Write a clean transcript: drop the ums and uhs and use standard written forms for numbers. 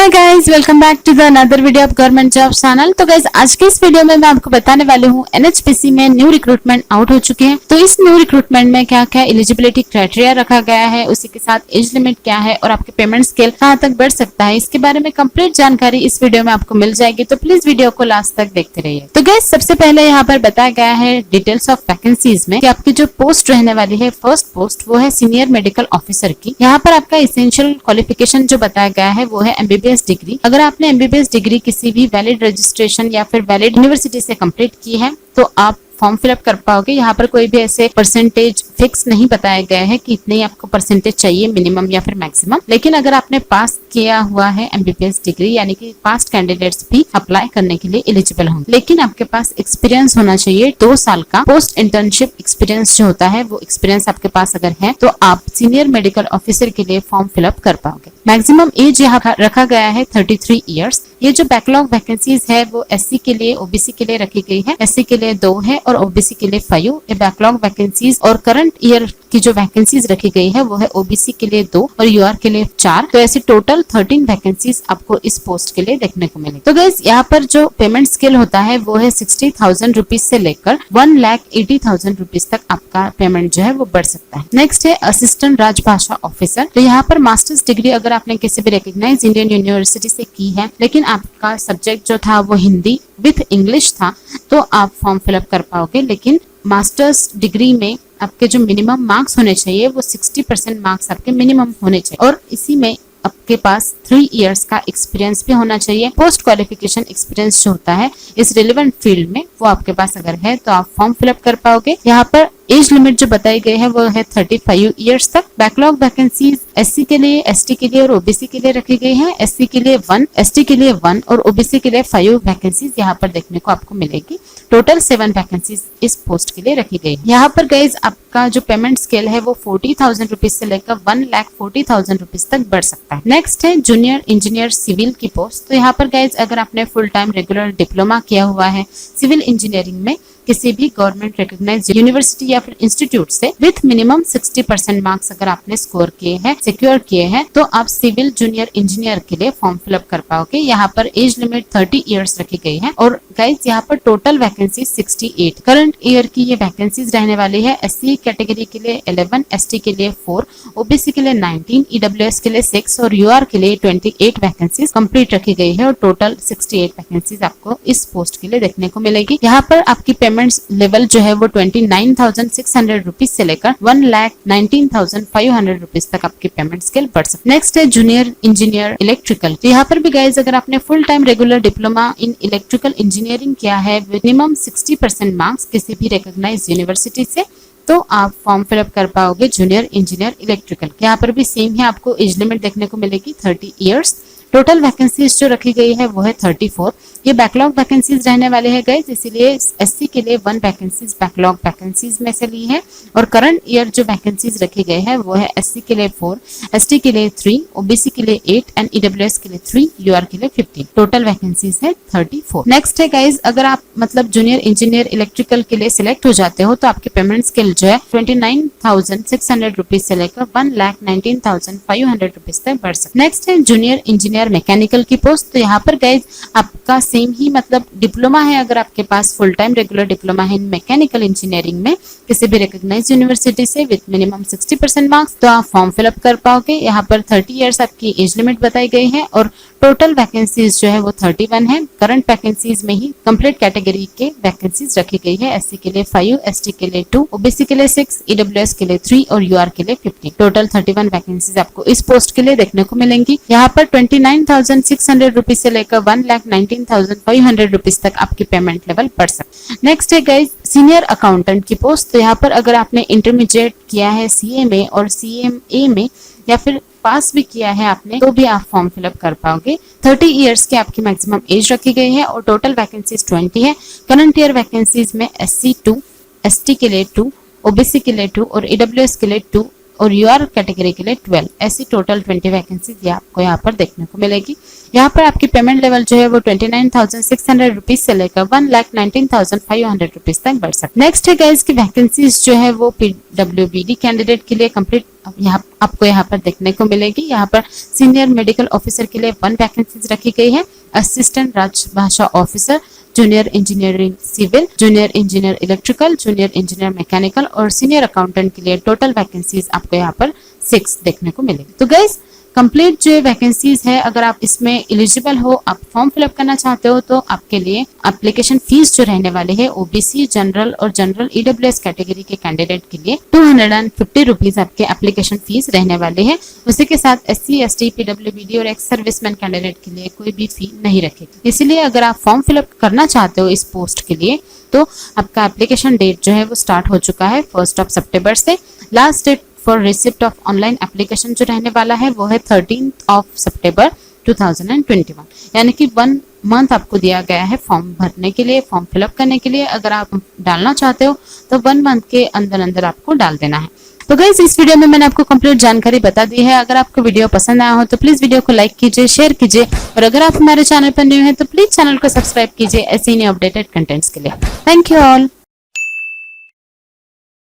Hi guys, welcome back to the another video of government job channel. तो guys आज के इस video में मैं आपको बताने वाली हूँ एनएचपीसी में न्यू रिक्रूटमेंट आउट हो चुके हैं। तो इस न्यू रिक्रूटमेंट में क्या क्या एलिजिबिलिटी क्राइटेरिया रखा गया है, उसी के साथ एज लिमिट क्या है और आपके पेमेंट स्केल कहाँ तक बढ़ सकता है, इसके बारे में कंप्लीट जानकारी इस वीडियो में आपको मिल जाएगी। तो प्लीज वीडियो को लास्ट तक देखते रहिए। तो गाइस सबसे पहले यहाँ पर बताया गया है डिटेल्स ऑफ वैकेंसीज में कि आपकी जो पोस्ट रहने वाली है, फर्स्ट पोस्ट वो है सीनियर मेडिकल ऑफिसर की। यहाँ पर आपका इसेंशियल क्वालिफिकेशन जो बताया गया है वो है एमबीबीएस डिग्री। अगर आपने एमबीबीएस डिग्री किसी भी वैलिड रजिस्ट्रेशन या फिर वैलिड यूनिवर्सिटी से कंप्लीट की है तो आप फॉर्म फिलअप कर पाओगे। यहाँ पर कोई भी ऐसे परसेंटेज फिक्स नहीं बताया गया है कि इतने ही आपको परसेंटेज चाहिए, मिनिमम या फिर मैक्सिमम। लेकिन अगर आपने पास किया हुआ है एमबीबीएस डिग्री, यानी कि पास्ट कैंडिडेट्स भी अप्लाई करने के लिए एलिजिबल होंगे। लेकिन आपके पास एक्सपीरियंस होना चाहिए 2 साल का। पोस्ट इंटर्नशिप एक्सपीरियंस जो होता है वो एक्सपीरियंस आपके पास अगर है तो आप सीनियर मेडिकल ऑफिसर के लिए फॉर्म फिलअप कर पाओगे। मैक्सिमम एज यहाँ रखा गया है 33 ईयर्स। ये जो बैकलॉग वैकेंसीज है वो एससी के लिए, ओबीसी के लिए रखी गई है। एससी के लिए 2 है और ओबीसी के लिए 5। ये बैकलॉग वैकेंसीज और करंट ईयर की जो वैकेंसीज रखी गई है वो है ओबीसी के लिए 2 और यूआर के लिए 4। तो ऐसे टोटल 13 वैकेंसीज आपको इस पोस्ट के लिए देखने को मिलेगी। तो गाइस यहाँ पर जो पेमेंट स्केल होता है वो है 60,000 रुपीज से लेकर 1,80,000 रुपीज तक आपका पेमेंट जो है वो बढ़ सकता है। नेक्स्ट है असिस्टेंट राजभाषा ऑफिसर। तो यहाँ पर मास्टर्स डिग्री अगर आपने किसी भी रिकॉग्नाइज्ड इंडियन यूनिवर्सिटी से की है लेकिन आपका सब्जेक्ट जो था वो हिंदी विथ इंग्लिश था तो आप फॉर्म फिलअप कर पाओगे। लेकिन मास्टर्स डिग्री में आपके जो मिनिमम मार्क्स होने चाहिए वो 60% मार्क्स आपके मिनिमम होने चाहिए और इसी में आपके पास 3 इयर्स का एक्सपीरियंस भी होना चाहिए। पोस्ट क्वालिफिकेशन एक्सपीरियंस जो होता है इस रिलेवेंट फील्ड में वो आपके पास अगर है तो आप फॉर्म फिलअप कर पाओगे। यहाँ पर एज लिमिट जो बताई गई है वो है 35 इयर्स तक। बैकलॉग वैकेंसीज एससी के लिए, एसटी के लिए और ओबीसी के लिए रखी गई है। एससी के लिए 1, एसटी के लिए 1 और ओबीसी के लिए 5 वैकेंसीज यहाँ पर देखने को आपको मिलेगी। टोटल 7 वैकेंसीज इस पोस्ट के लिए रखी गई है। यहाँ पर गाइज आपका जो पेमेंट स्केल है वो 40,000 रुपीज से लेकर 1,40,000 रुपीज तक बढ़ सकता है। नेक्स्ट है जूनियर इंजीनियर सिविल की पोस्ट। तो यहाँ पर गाइज अगर आपने फुल टाइम रेगुलर डिप्लोमा किया हुआ है सिविल इंजीनियरिंग में किसी भी गवर्नमेंट रिकॉग्नाइज्ड यूनिवर्सिटी या फिर इंस्टीट्यूट से विथ मिनिमम 60% मार्क्स अगर आपने स्कोर किए हैं, सिक्योर किए हैं तो आप सिविल जूनियर इंजीनियर के लिए फॉर्म फिलअप कर पाओगे। यहाँ पर एज लिमिट 30 इयर्स रखी गई है और गाइज यहाँ पर टोटल वैकेंसी 68 करंट ईयर की ये वैकेंसीज रहने वाली है। एससी कैटेगरी के लिए 11, एसटी के लिए 4, ओबीसी के लिए 19, ईडब्ल्यूएस के लिए 6 और यूआर के लिए 28 वैकेंसीज कंप्लीट रखी गई है और टोटल 68 वैकेंसीज आपको इस पोस्ट के लिए देखने को मिलेगी। यहाँ पर आपकी पेमेंट लेवल जो है वो 29,600 रुपीज से लेकर 1,19,500 रुपीज तक आपकी पेमेंट स्केल बढ़ सकती है। नेक्स्ट है जूनियर इंजीनियर इलेक्ट्रिकल। तो यहाँ पर भी गाइज अगर आपने full time regular diploma in electrical engineering किया है मिनिमम 60% मार्क्स किसी भी रिकॉग्नाइज्ड यूनिवर्सिटी से तो आप फॉर्म फिलअप कर पाओगे जूनियर इंजीनियर इलेक्ट्रिकल। यहाँ पर भी सेम है, आपको एज लिमिट देखने को मिलेगी 30 इयर्स। टोटल वैकेंसीज जो रखी गई है वो है 34। ये बैकलॉग वैकेंसीज रहने वाले हैं गाइज, इसीलिए एससी के लिए 1 वैकेंसीज बैकलॉग वैकेंसीज में से ली है और करंट ईयर जो वैकेंसीज रखे गए हैं वो है एससी के लिए 4, एसटी के लिए 3, ओबीसी के लिए 8 एंड ईडब्ल्यूएस के लिए 3, यूआर के लिए 15। टोटल वैकेंसीज है 34। नेक्स्ट है गाइज अगर आप मतलब जूनियर इंजीनियर इलेक्ट्रिकल के लिए सिलेक्ट हो जाते हो तो आपके पेमेंट स्केल जो है 29,600 रुपीज से लेकर 1,19,500 रुपीज तक बढ़ सकता है। नेक्स्ट है जूनियर इंजीनियर मैकेनिकल की पोस्ट। तो यहाँ पर गाइज आपका सेम ही मतलब डिप्लोमा है, अगर आपके पास फुल टाइम रेगुलर डिप्लोमा है इन मैकेनिकल इंजीनियरिंग में किसी भी रिकॉग्नाइज्ड यूनिवर्सिटी से विद मिनिमम 60% मार्क्स तो आप फॉर्म फिलअप कर पाओगे। यहाँ पर 30 इयर्स आपकी एज लिमिट बताई गई है और टोटल वैकेंसीज जो है वो 31 है। करंट वैकेंसीज में ही कंप्लीट कैटेगरी के वैकेंसीज रखी गई है। एससी के लिए 5, एसटी के लिए 2, ओबीसी के लिए 6, ईडब्ल्यूएस के लिए 3 और यूआर के लिए 15। टोटल 31 वैकेंसीज आपको इस पोस्ट के लिए देखने को मिलेंगी। यहाँ पर 29,600 रुपीज से लेकर 1,19,500 रुपीज तक आपकी पेमेंट लेवल बढ़ सकती है। नेक्स्ट है गाइज सीनियर अकाउंटेंट की पोस्ट। तो यहाँ पर अगर आपने इंटरमीडिएट किया है सीए में और सीएमए में या फिर पास भी किया है आपने तो भी आप फॉर्म फिलअप कर पाओगे। 30 इयर्स की आपकी मैक्सिमम एज रखी गई है और टोटल वैकेंसीज 20 है। करंट ईयर वैकेंसीज में एससी 2, एसटी के लिए 2, ओबीसी के लिए 2 और ईडब्ल्यूएस के लिए 2 और यूआर कैटेगरी के लिए 12। ऐसी टोटल 20 वैकेंसीज आपको यहाँ पर देखने को मिलेगी। यहाँ पर आपकी पेमेंट लेवल जो है वो 29,600 रुपीज से लेकर 1,19,500 रुपीज तक बढ़ सकता है। नेक्स्ट है गाइस की वैकेंसीज जो है वो PWBD कैंडिडेट के लिए कंप्लीट यहाँ आपको यहाँ पर देखने को मिलेगी। यहाँ पर सीनियर मेडिकल ऑफिसर के लिए 1 वैकेंसीज रखी गई है, assistant Rajbhasha officer, junior engineering civil, junior engineer electrical, junior engineer mechanical और सीनियर अकाउंटेंट के लिए टोटल वैकेंसीज आपको यहाँ पर 6 देखने को मिलेगी। तो गाइस कंप्लीट जो वैकेंसीज है, अगर आप इसमें एलिजिबल हो, आप फॉर्म फिलअप करना चाहते हो तो आपके लिए एप्लीकेशन फीस जो रहने वाले है ओबीसी, जनरल और जनरल ईडब्ल्यूएस कैटेगरी के कैंडिडेट के लिए 250 रुपीज आपके एप्लीकेशन फीस रहने वाले हैं। उसी के साथ SC, ST, PWBD और एक्स सर्विसमैन कैंडिडेट के लिए कोई भी फी नहीं रखेगी। इसीलिए अगर आप फॉर्म फिलअप करना चाहते हो इस पोस्ट के लिए तो आपका एप्लीकेशन डेट जो है वो स्टार्ट हो चुका है 1 सितंबर से। Last date for receipt of online application जो रहने वाला है वो है 13 सितंबर 2021, यानी कि 1 मंथ आपको दिया गया है फॉर्म भरने के लिए, फॉर्म फिलअप करने के लिए। अगर आप डालना चाहते हो तो 1 मंथ के अंदर अंदर आपको डाल देना है। तो गाइस इस वीडियो में मैंने आपको कंप्लीट जानकारी बता दी है। अगर आपको वीडियो पसंद आया हो तो प्लीज वीडियो को लाइक कीजिए, शेयर कीजिए और अगर आप हमारे चैनल पर न्यू हैं तो प्लीज चैनल को सब्सक्राइब कीजिए ऐसे ही अपडेटेड कंटेंट्स के लिए। Thank you all.